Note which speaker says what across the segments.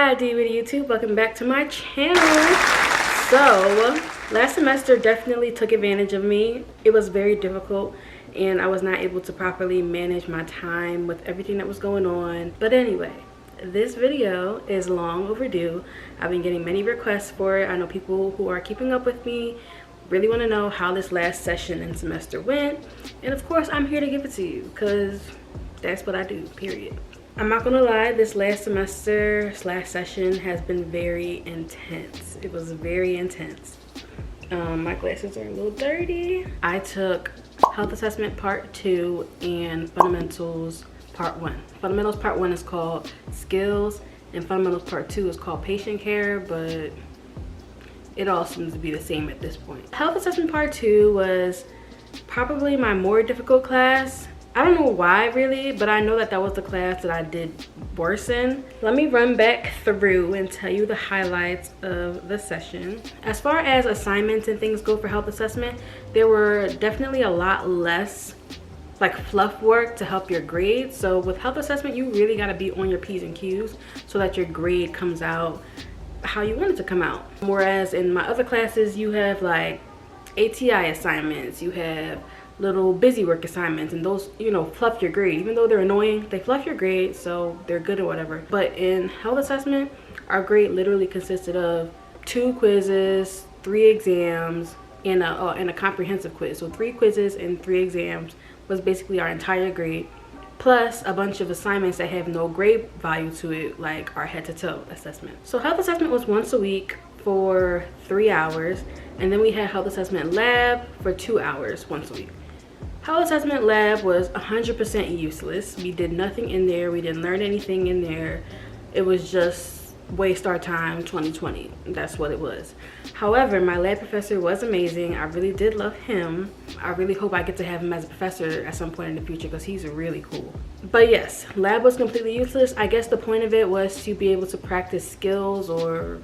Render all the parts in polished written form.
Speaker 1: Hi DVD YouTube, welcome back to my channel. So last semester definitely took advantage of me. It was very difficult and I was not able to properly manage my time with everything that was going on. But anyway, this video is long overdue. I've been getting many requests for it. I know people who are keeping up with me really want to know how this last session and semester went, and of course I'm here to give it to you because that's what I do, period. I'm not gonna lie, this last semester / session has been very intense. It was very intense. My glasses are a little dirty. I took Health Assessment Part 2 and Fundamentals Part 1. Fundamentals Part 1 is called Skills and Fundamentals Part 2 is called Patient Care, but it all seems to be the same at this point. Health Assessment Part 2 was probably my more difficult class. I don't know why really, but I know that that was the class that I did worse in. Let me run back through and tell you the highlights of the session. As far as assignments and things go for health assessment, there were definitely a lot less like fluff work to help your grade. So with health assessment, you really gotta be on your P's and Q's so that your grade comes out how you want it to come out. Whereas in my other classes, you have like ATI assignments, you have little busy work assignments, and those, you know, fluff your grade. Even though they're annoying, they fluff your grade, so they're good or whatever. But in health assessment, our grade literally consisted of 2 quizzes, 3 exams, and a comprehensive quiz. So 3 quizzes and 3 exams was basically our entire grade, plus a bunch of assignments that have no grade value to it, like our head-to-toe assessment. So health assessment was once a week for 3 hours, and then we had health assessment lab for 2 hours once a week. Health assessment lab was 100% useless. We did nothing in there. We didn't learn anything in there. It was just waste our time 2020. That's what it was. However, my lab professor was amazing. I really did love him. I really hope I get to have him as a professor at some point in the future because he's really cool. But yes, lab was completely useless. I guess the point of it was to be able to practice skills or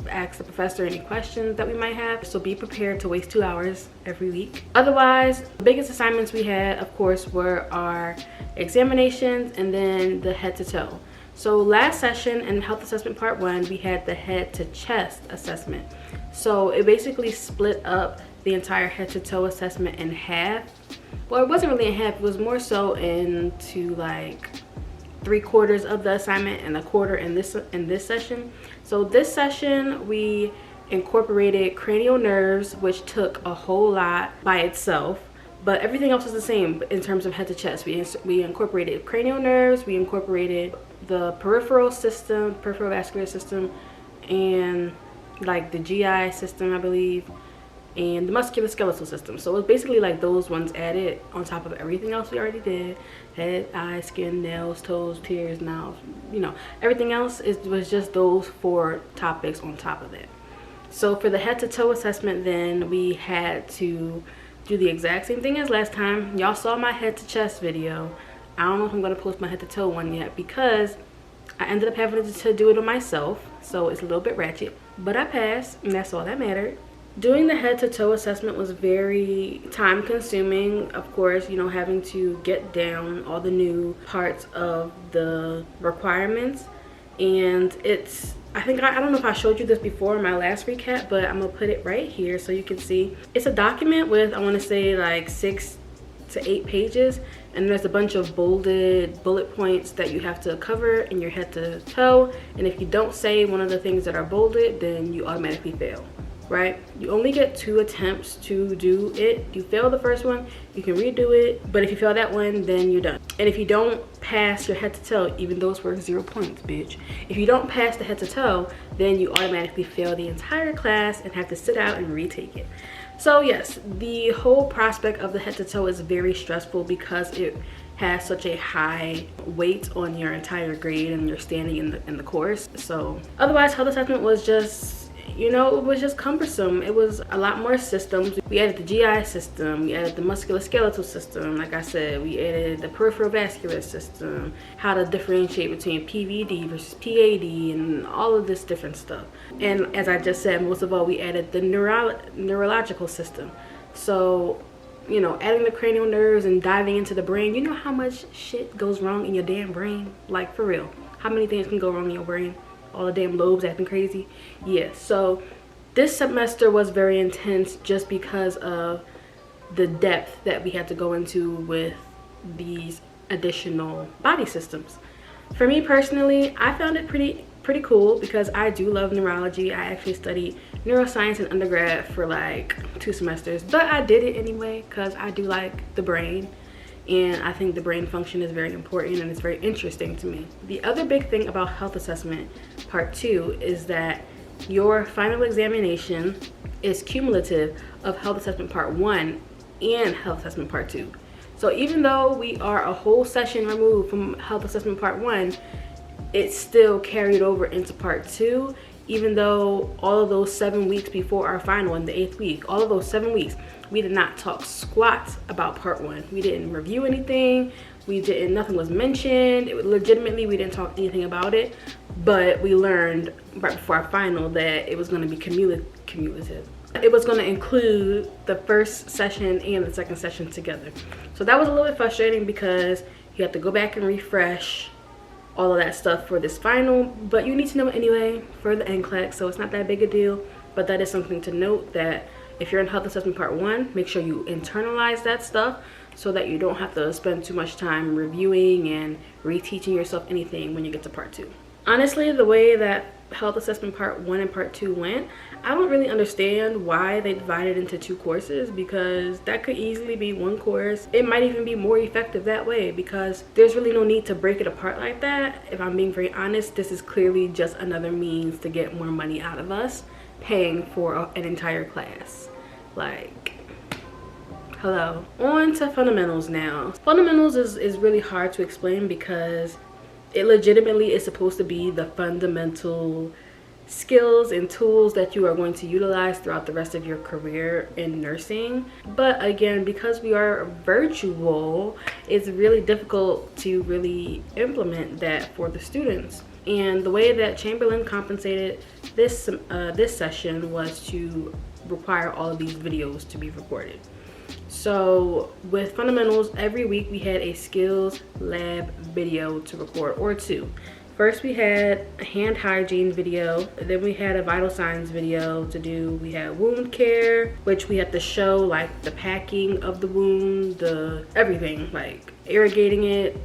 Speaker 1: ask the professor any questions that we might have. So be prepared to waste 2 hours every week. Otherwise, the biggest assignments we had, of course, were our examinations and then the head to toe. So last session in health assessment part 1, we had the head to chest assessment. So it basically split up the entire head to toe assessment in half. Well, it wasn't really in half, it was more so into like 3/4 of the assignment and 1/4 in this session. So this session we incorporated cranial nerves, which took a whole lot by itself, but everything else was the same in terms of head to chest. We incorporated cranial nerves, we incorporated the peripheral vascular system, and like the GI system, I believe, and the musculoskeletal system. So it's basically like those ones added on top of everything else we already did. Head, eyes, skin, nails, toes, tears, mouth, you know, everything else was just those 4 topics on top of that. So for the head to toe assessment, then we had to do the exact same thing as last time. Y'all saw my head to chest video. I don't know if I'm gonna post my head to toe one yet because I ended up having to do it on myself, so it's a little bit ratchet, but I passed and that's all that mattered. Doing the head to toe assessment was very time consuming. Of course, you know, having to get down all the new parts of the requirements. And it's, I don't know if I showed you this before in my last recap, but I'm gonna put it right here so you can see. It's a document with, I wanna say like 6 to 8 pages. And there's a bunch of bolded bullet points that you have to cover in your head to toe. And if you don't say one of the things that are bolded, then you automatically fail. Right? You only get 2 attempts to do it. If you fail the first one, you can redo it. But if you fail that one, then you're done. And if you don't pass your head to toe, even though it's worth 0 points, bitch. If you don't pass the head to toe, then you automatically fail the entire class and have to sit out and retake it. So yes, the whole prospect of the head to toe is very stressful because it has such a high weight on your entire grade and your standing in the course. So otherwise, health assessment was just, you know, it was just cumbersome. It was a lot more systems. We added the GI system, we added the musculoskeletal system, like I said, we added the peripheral vascular system, how to differentiate between PVD versus PAD, and all of this different stuff. And as I just said, most of all, we added the neurological system. So, you know, adding the cranial nerves and diving into the brain, you know how much shit goes wrong in your damn brain? Like, for real. How many things can go wrong in your brain? all the damn lobes acting crazy. Yeah, so this semester was very intense just because of the depth that we had to go into with these additional body systems. For me personally, I found it pretty cool because I do love neurology. I actually studied neuroscience in undergrad for like 2 semesters, but I did it anyway because I do like the brain, and I think the brain function is very important and it's very interesting to me. The other big thing about health assessment part 2 is that your final examination is cumulative of health assessment part 1 and health assessment part 2. So even though we are a whole session removed from health assessment part 1, it's still carried over into part 2, even though all of those 7 weeks before our final in the 8th week, all of those 7 weeks, we did not talk squat about part 1. We didn't review anything. Nothing was mentioned. Legitimately, we didn't talk anything about it, but we learned right before our final that it was going to be cumulative. It was going to include the first session and the second session together. So that was a little bit frustrating because you have to go back and refresh all of that stuff for this final, but you need to know it anyway for the NCLEX, so it's not that big a deal. But that is something to note, that if you're in health assessment part 1, make sure you internalize that stuff so that you don't have to spend too much time reviewing and reteaching yourself anything when you get to part 2. Honestly, the way that health assessment part 1 and part 2 went, I don't really understand why they divided into 2 courses, because that could easily be 1 course. It might even be more effective that way, because there's really no need to break it apart like that. If I'm being very honest, this is clearly just another means to get more money out of us, paying for an entire class. Like, hello. On to fundamentals now. Fundamentals is really hard to explain because it legitimately is supposed to be the fundamental skills and tools that you are going to utilize throughout the rest of your career in nursing. But again, because we are virtual, it's really difficult to really implement that for the students. And the way that Chamberlain compensated this session was to require all of these videos to be recorded. So with fundamentals, every week we had a skills lab video to record, or 2. First we had a hand hygiene video, then we had a vital signs video to do. We had wound care, which we had to show like the packing of the wound, everything, like irrigating it,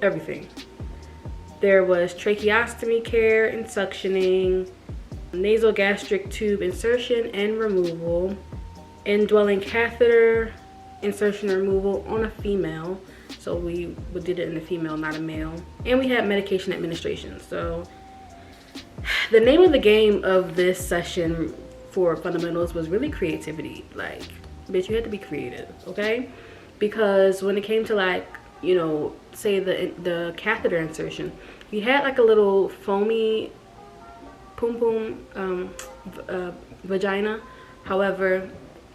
Speaker 1: everything. There was tracheostomy care and suctioning, nasogastric tube insertion and removal, indwelling catheter insertion and removal on a female. So we did it in a female, not a male. And we had medication administration. So the name of the game of this session for fundamentals was really creativity. Like, bitch, you had to be creative, okay? Because when it came to, like, you know, say the catheter insertion, we had like a little foamy vagina. However,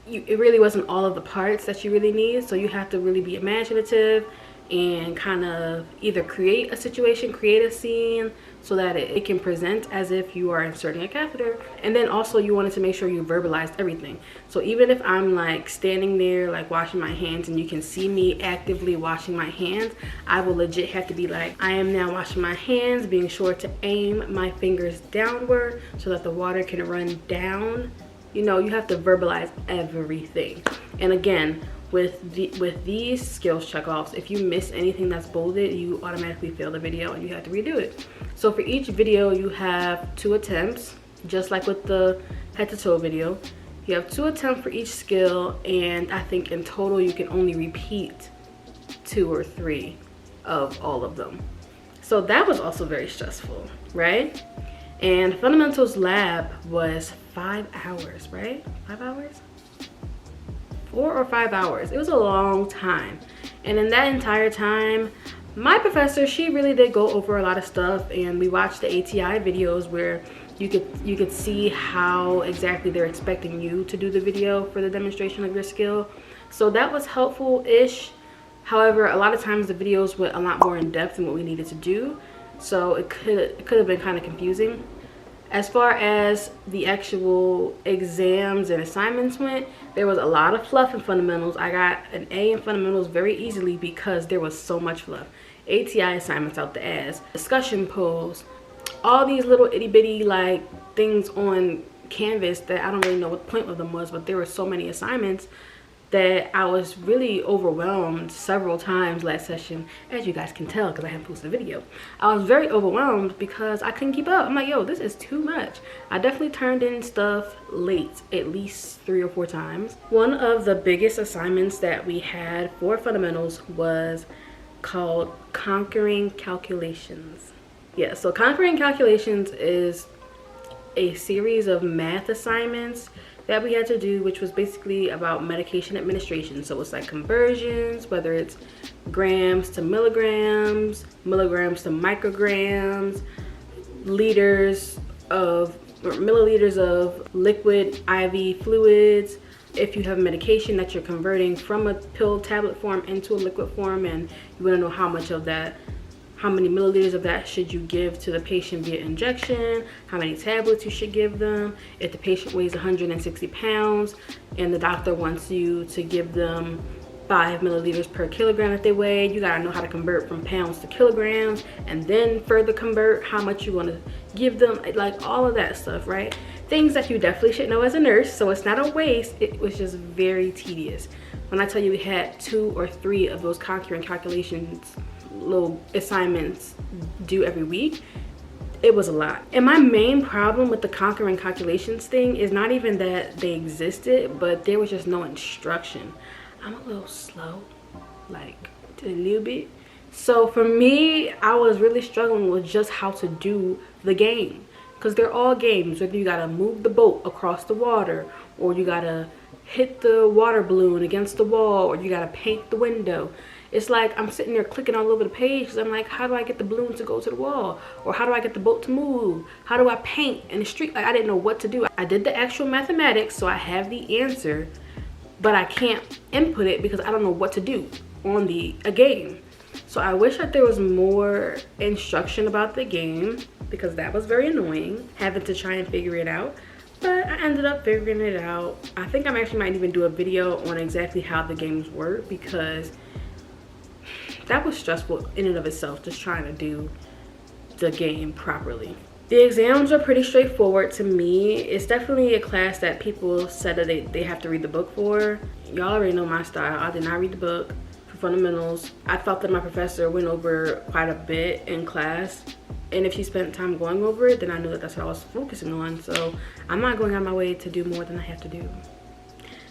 Speaker 1: it really wasn't all of the parts that you really need, so you have to really be imaginative and kind of either create a situation, create a scene, so that it can present as if you are inserting a catheter. And then also you wanted to make sure you verbalized everything. So even if I'm like standing there like washing my hands and you can see me actively washing my hands, I will legit have to be like, I am now washing my hands, being sure to aim my fingers downward so that the water can run down. You know, you have to verbalize everything. And again, with these skills checkoffs, if you miss anything that's bolded, you automatically fail the video and you have to redo it. So for each video, you have 2 attempts, just like with the head to toe video. You have 2 attempts for each skill, and I think in total you can only repeat 2 or 3 of all of them. So that was also very stressful, right? And fundamentals lab was 5 hours, right? 5 hours? 4 or 5 hours. It was a long time. And in that entire time, my professor, she really did go over a lot of stuff, and we watched the ATI videos where you could see how exactly they're expecting you to do the video for the demonstration of your skill. So that was helpful-ish. However, a lot of times the videos went a lot more in depth than what we needed to do. So it could have been kind of confusing. As far as the actual exams and assignments went, there was a lot of fluff in fundamentals. I got an A in fundamentals very easily because there was so much fluff. ATI assignments out the ass. Discussion polls, all these little itty bitty like things on Canvas that I don't really know what the point of them was, but there were so many assignments that I was really overwhelmed several times last session, as you guys can tell because I haven't posted a video. I was very overwhelmed because I couldn't keep up. I'm like, yo, this is too much. I definitely turned in stuff late at least 3 or 4 times. One of the biggest assignments that we had for fundamentals was called Conquering Calculations. Yeah, so Conquering Calculations is a series of math assignments that we had to do, which was basically about medication administration. So it's like conversions, whether it's grams to milligrams, milligrams to micrograms, liters of or milliliters of liquid IV fluids. If you have medication that you're converting from a pill tablet form into a liquid form, and you want to know how much of that, how many milliliters of that should you give to the patient via injection, how many tablets you should give them. If the patient weighs 160 pounds and the doctor wants you to give them 5 milliliters per kilogram that they weigh, you gotta know how to convert from pounds to kilograms, and then further convert how much you want to give them, like all of that stuff, right? Things that you definitely should know as a nurse, so it's not a waste. It was just very tedious. When I tell you we had 2 or 3 of those Conquering Calculations little assignments due every week, it was a lot. And my main problem with the Conquering Calculations thing is not even that they existed, but there was just no instruction. I'm a little slow, like a little bit. So for me, I was really struggling with just how to do the game, because they're all games. Whether you gotta move the boat across the water, or you gotta hit the water balloon against the wall, or you gotta paint the window. It's like I'm sitting there clicking all over the page because I'm like, how do I get the balloon to go to the wall? Or how do I get the boat to move? How do I paint in the street? Like, I didn't know what to do. I did the actual mathematics, so I have the answer, but I can't input it because I don't know what to do on a game. So I wish that there was more instruction about the game, because that was very annoying, having to try and figure it out. But I ended up figuring it out. I think I actually might even do a video on exactly how the games work, because that was stressful in and of itself, just trying to do the game properly. The exams are pretty straightforward to me. It's definitely a class that people said that they have to read the book for. Y'all already know my style. I did not read the book for fundamentals. I felt that my professor went over quite a bit in class, and if she spent time going over it, then I knew that that's what I was focusing on. So I'm not going out of my way to do more than I have to do.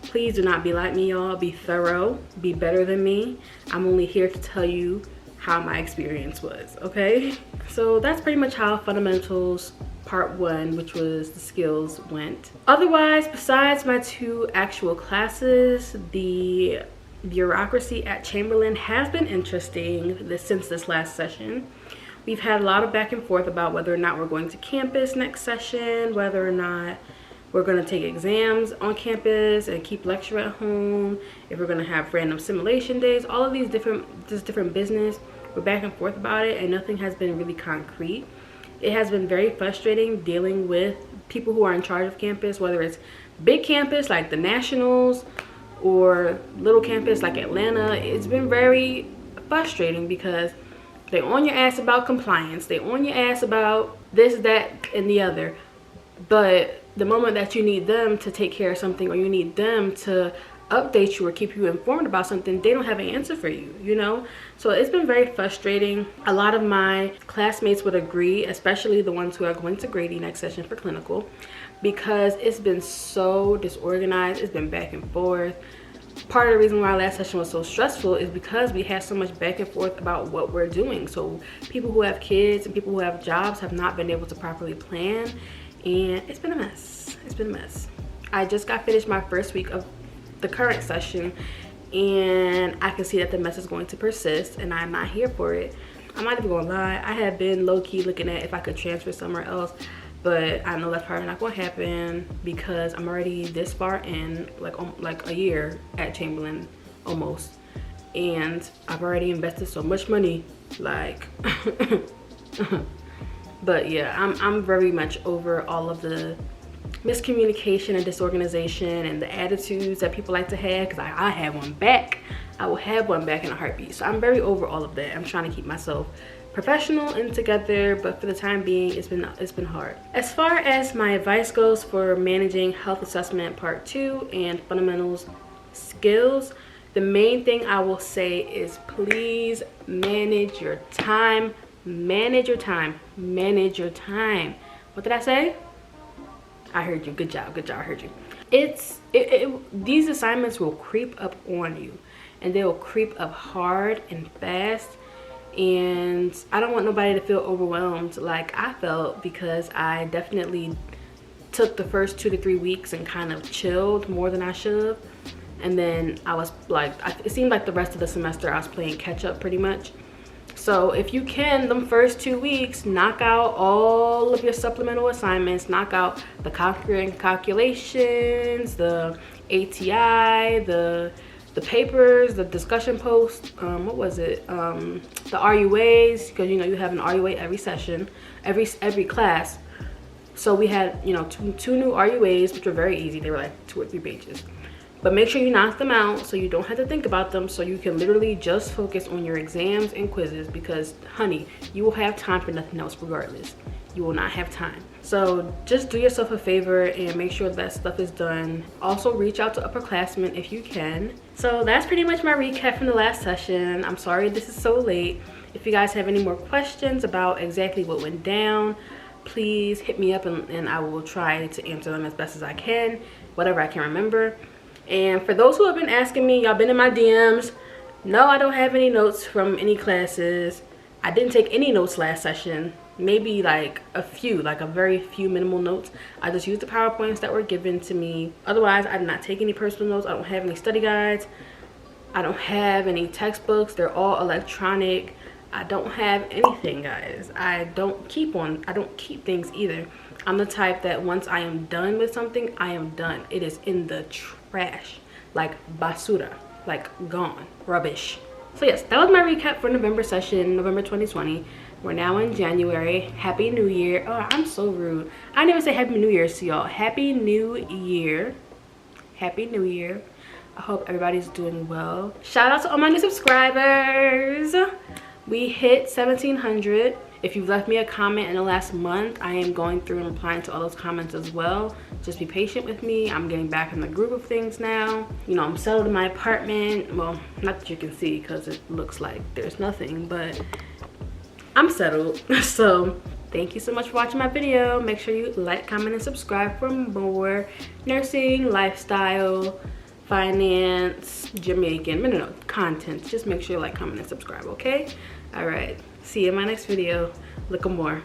Speaker 1: Please do not be like me, y'all. Be thorough, be better than me. I'm only here to tell you how my experience was, okay? So that's pretty much how fundamentals part 1, which was the skills, went. Otherwise, besides my 2 actual classes, the bureaucracy at Chamberlain has been interesting since this last session. We've had a lot of back and forth about whether or not we're going to campus next session, whether or not we're going to take exams on campus and keep lecture at home, if we're going to have random simulation days, all of these different business. We're back and forth about it, and nothing has been really concrete. It has been very frustrating dealing with people who are in charge of campus, whether it's big campus like the Nationals or little campus like Atlanta. It's been very frustrating because they on your ass about compliance, they on your ass about this, that, and the other, but the moment that you need them to take care of something, or you need them to update you or keep you informed about something, they don't have an answer for you, you know? So it's been very frustrating. A lot of my classmates would agree, especially the ones who are going to Grady next session for clinical, because it's been so disorganized. It's been back and forth. Part of the reason why our last session was so stressful is because we had so much back and forth about what we're doing. So people who have kids and people who have jobs have not been able to properly plan, and it's been a mess. It's been a mess. I just got finished my first week of the current session, and I can see that the mess is going to persist, and I'm not here for it. I'm not even gonna lie, I have been low-key looking at if I could transfer somewhere else, but I know that's probably not gonna happen because I'm already this far in, like a year at Chamberlain almost, and I've already invested so much money, like but yeah, I'm very much over all of the miscommunication and disorganization and the attitudes that people like to have, because I have one back. I will have one back in a heartbeat. So I'm very over all of that. I'm trying to keep myself professional and together, but for the time being it's been hard. As far as my advice goes for managing health assessment part 2 and fundamentals skills, the main thing I will say is please manage your time. Manage your time. Manage your time. What did I say? I heard you. Good job. Good job. I heard you. These assignments will creep up on you, and they will creep up hard and fast. And I don't want nobody to feel overwhelmed like I felt, because I definitely took the first 2 to 3 weeks and kind of chilled more than I should have. And then I was like, it seemed like the rest of the semester I was playing catch up pretty much. So if you can, them first 2 weeks, knock out all of your supplemental assignments, knock out the calculations, the ATI, the papers, the discussion posts, what was it? The RUAs, because you know you have an RUA every session, every class. So we had, you know, two new RUAs, which were very easy. They were like 2 or 3 pages. But make sure you knock them out so you don't have to think about them, so you can literally just focus on your exams and quizzes, because honey, you will have time for nothing else regardless. You will not have time. So just do yourself a favor and make sure that stuff is done. Also reach out to upperclassmen if you can. So that's pretty much my recap from the last session. I'm sorry this is so late. If you guys have any more questions about exactly what went down, please hit me up and I will try to answer them as best as I can, whatever I can remember. And for those who have been asking me, y'all been in my DMs. No, I don't have any notes from any classes. I didn't take any notes last session. Maybe like a few, like a very few minimal notes. I just used the PowerPoints that were given to me. Otherwise, I did not take any personal notes. I don't have any study guides. I don't have any textbooks. They're all electronic. I don't have anything, guys. I don't keep things either. I'm the type that once I am done with something, I am done. It is in the trash, like basura, like gone, rubbish. So yes, that was my recap for November session, November 2020. We're now in January. Happy New Year. Oh, I'm so rude. I didn't even say Happy New Year's to y'all. Happy New Year. Happy New Year. I hope everybody's doing well. Shout out to all my new subscribers. We hit 1,700. If you've left me a comment in the last month, I am going through and replying to all those comments as well. Just be patient with me. I'm getting back in the groove of things now. You know, I'm settled in my apartment. Well, not that you can see because it looks like there's nothing, but I'm settled. So thank you so much for watching my video. Make sure you like, comment, and subscribe for more nursing, lifestyle, finance, Jamaican, no, content. Just make sure you like, comment, and subscribe, okay? All right. See you in my next video. Look more.